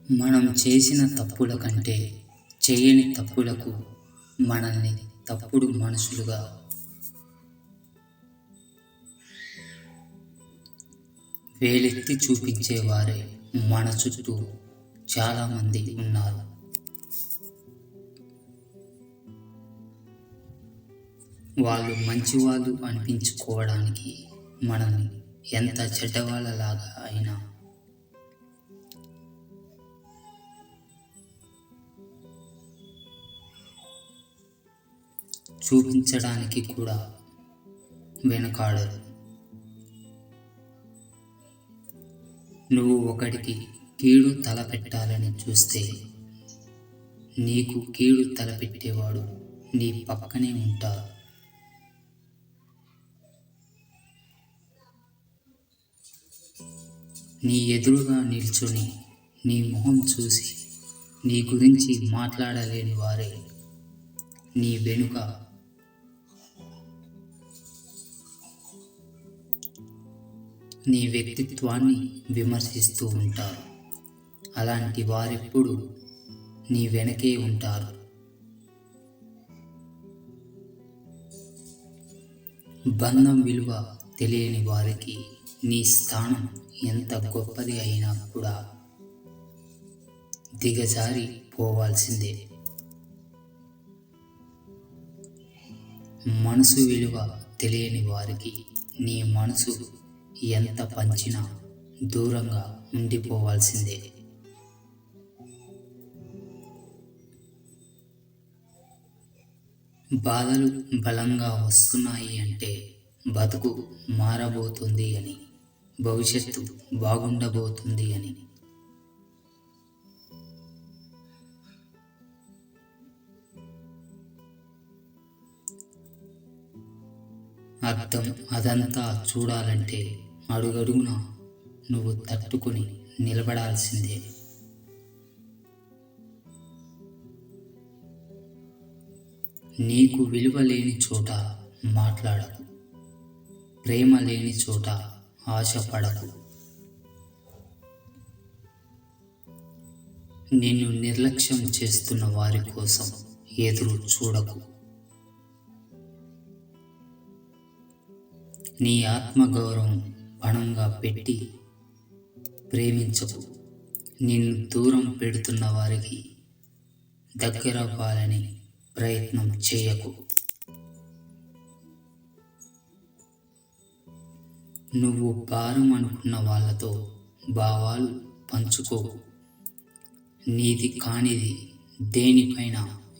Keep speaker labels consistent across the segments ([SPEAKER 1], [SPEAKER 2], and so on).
[SPEAKER 1] మనం చేసిన తప్పుల కంటే చేయని తప్పులకు మనల్ని తప్పుడు మనుషులుగా వేలెత్తి చూపించేవారే మన చుట్టూ చాలామంది ఉన్నారు. వాళ్ళు మంచివాళ్ళు అనిపించుకోవడానికి మనల్ని ఎంత చెడ్డవాళ్ళలాగా అయినా చూపించడానికి కూడా వెనకాడరు. నువ్వు ఒకడికి కీడు తలపెట్టాలని చూస్తే నీకు కీడు తలపెట్టేవాడు నీ పక్కనే ఉంటారు. నీ ఎదురుగా నిల్చుని నీ మొహం చూసి నీ గురించి మాట్లాడలేని వారే నీ వెనుక నీ వ్యక్తిత్వాన్ని విమర్శిస్తూ ఉంటారు. అలాంటి వారెప్పుడు నీ వెనకే ఉంటారు. బంధం విలువ తెలియని వారికి నీ స్థానం ఎంత గొప్పది అయినా కూడా దిగజారి పోవాల్సిందే. మనసు విలువ తెలియని వారికి నీ మనసు ఎంత పంచినా దూరంగా ఉండిపోవాల్సిందే. బాధలు బలంగా వస్తున్నాయి అంటే బతుకు మారబోతుంది అని, భవిష్యత్తు బాగుండబోతుంది అని. అదంతా చూడాలంటే అడుగడుగున నువ్వు తట్టుకుని నిలబడాల్సిందే. నీకు విలువ లేని చోట మాట్లాడకు, ప్రేమ లేని చోట ఆశపడకు. నిన్ను నిర్లక్ష్యం చేస్తున్న వారి కోసం ఎదురు చూడకు. నీ ఆత్మగౌరవం పణంగా పెట్టి ప్రేమించకు. నిన్ను దూరం పెడుతున్న వారికి దగ్గరవ్వాలని ప్రయత్నం చేయకు. నువ్వు భారం అనుకున్న వాళ్ళతో భావాలు పంచుకోకు. నీది కానిది దేనిపైన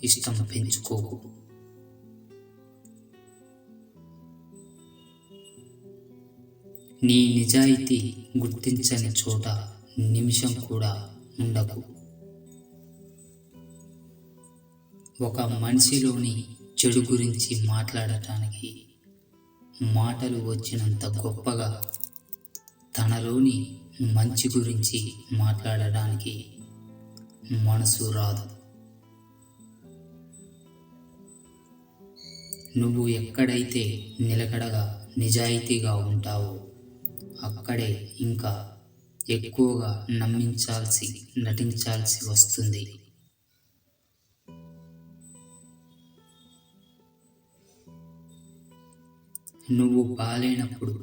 [SPEAKER 1] ఇష్టం పెంచుకోకు. నీ నిజాయితీ గుర్తించని చోట నిమిషం కూడా ఉండకు. ఒక మనిషిలోని చెడు గురించి మాట్లాడటానికి మాటలు వచ్చినంత గొప్పగా తనలోని మంచి గురించి మాట్లాడడానికి మనసు రాదు. నువ్వు ఎక్కడైతే నిలకడగా నిజాయితీగా ఉంటావో అక్కడే ఇంకా ఎక్కువగా నటించాల్సి వస్తుంది. నువ్వు బాలేనప్పుడు,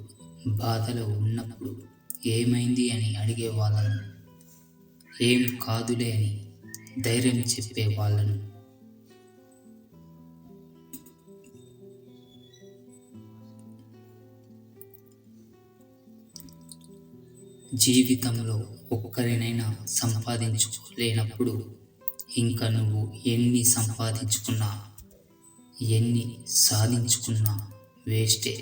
[SPEAKER 1] బాధలో ఉన్నప్పుడు ఏమైంది అని అడిగే వాళ్ళను, ఏం కాదులే అని ధైర్యం చెప్పే వాళ్ళను, జీవితంలో ఒక్కరినైనా సంపాదించుకోలేనప్పుడు ఇంకా నువ్వు ఎన్ని సంపాదించుకున్నా ఎన్ని సాధించుకున్నా వేస్టే.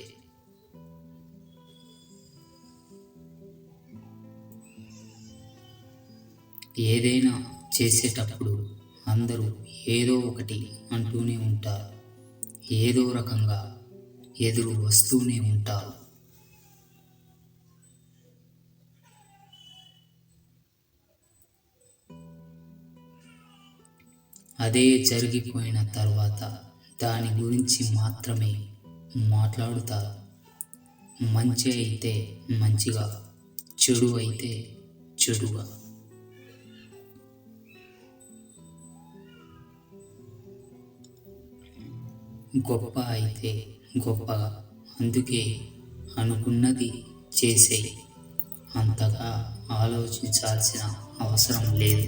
[SPEAKER 1] ఏదైనా చేసేటప్పుడు అందరూ ఏదో ఒకటి అంటూనే ఉంటారు, ఏదో రకంగా ఎదురు వస్తూనే ఉంటారు. అదే జరిగిపోయిన తర్వాత దాని గురించి మాత్రమే మాట్లాడుతారు. మంచి అయితే మంచిగా, చెడు అయితే చెడుగా. గొప్ప అయితే గొప్పగా, అందుకే అనుకున్నది చేసేయి. అంతగా ఆలోచించాల్సిన అవసరం లేదు.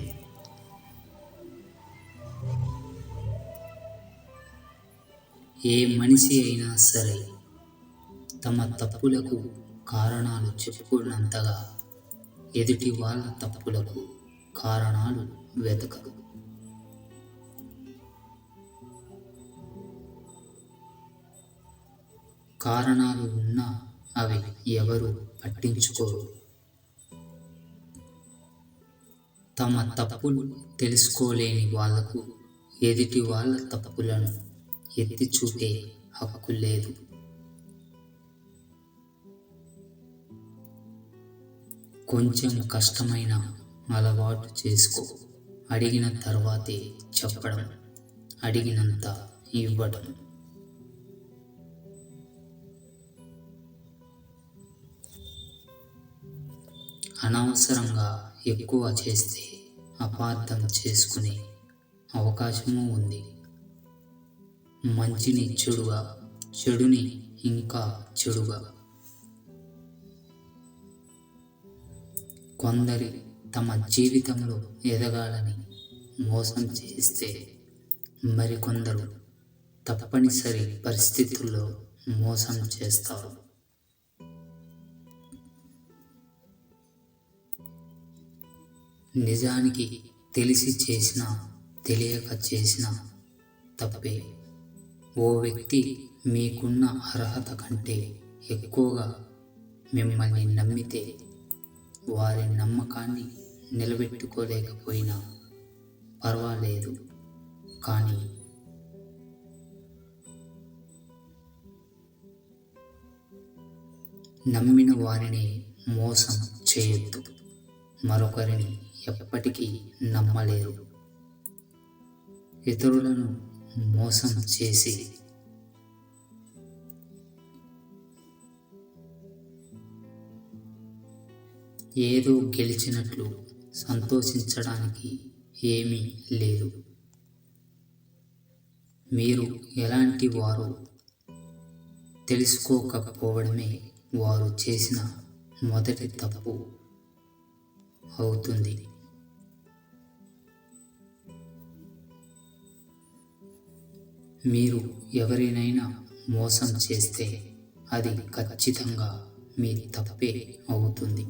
[SPEAKER 1] ఏ మనిషి అయినా సరే తమ తప్పులకు కారణాలు చెప్పుకున్నంతగా ఎదుటి వాళ్ళ తప్పులకు కారణాలు వెతకదు. కారణాలు ఉన్నా అవి ఎవరు పట్టించుకోరు. తమ తప్పులు తెలుసుకోలేని వాళ్లకు ఎదుటి వాళ్ళ తప్పులను ఎత్తి చూపే హక్కు లేదు. కొంచెం కష్టమైన అలవాటు చేసుకో. అడిగిన తర్వాతే చెప్పడం, అడిగినంత ఇవ్వడం. అనవసరంగా ఎక్కువ చేస్తే అపార్థం చేసుకునే అవకాశము ఉంది. మంచిని చెడుగా, చెడుని ఇంకా చెడుగా. కొందరి తమ జీవితంలో ఎదగాలని మోసం చేస్తే మరికొందరు తప్పనిసరి పరిస్థితుల్లో మోసం చేస్తారు. నిజానికి తెలిసి చేసినా తెలియక చేసినా తప్పే. ఓ వ్యక్తి మీకున్న అర్హత కంటే ఎక్కువగా మిమ్మల్ని నమ్మితే వారి నమ్మకాన్ని నిలబెట్టుకోలేకపోయినా పర్వాలేదు, కానీ నమ్మిన వారిని మోసం చేయొద్దు. మరొకరిని ఎప్పటికీ నమ్మలేరు. ఇతరులను మోసం చేసి ఏదో గెలిచినట్లు సంతోషించడానికి ఏమీ లేదు. మీరు ఎలాంటి వారో తెలుసుకోకపోవడమే వారు చేసిన మొదటి తప్పు అవుతుంది. మీరు ఎవరినైనా మోసం చేస్తే అది ఖచ్చితంగా మీ తప్పే అవుతుంది.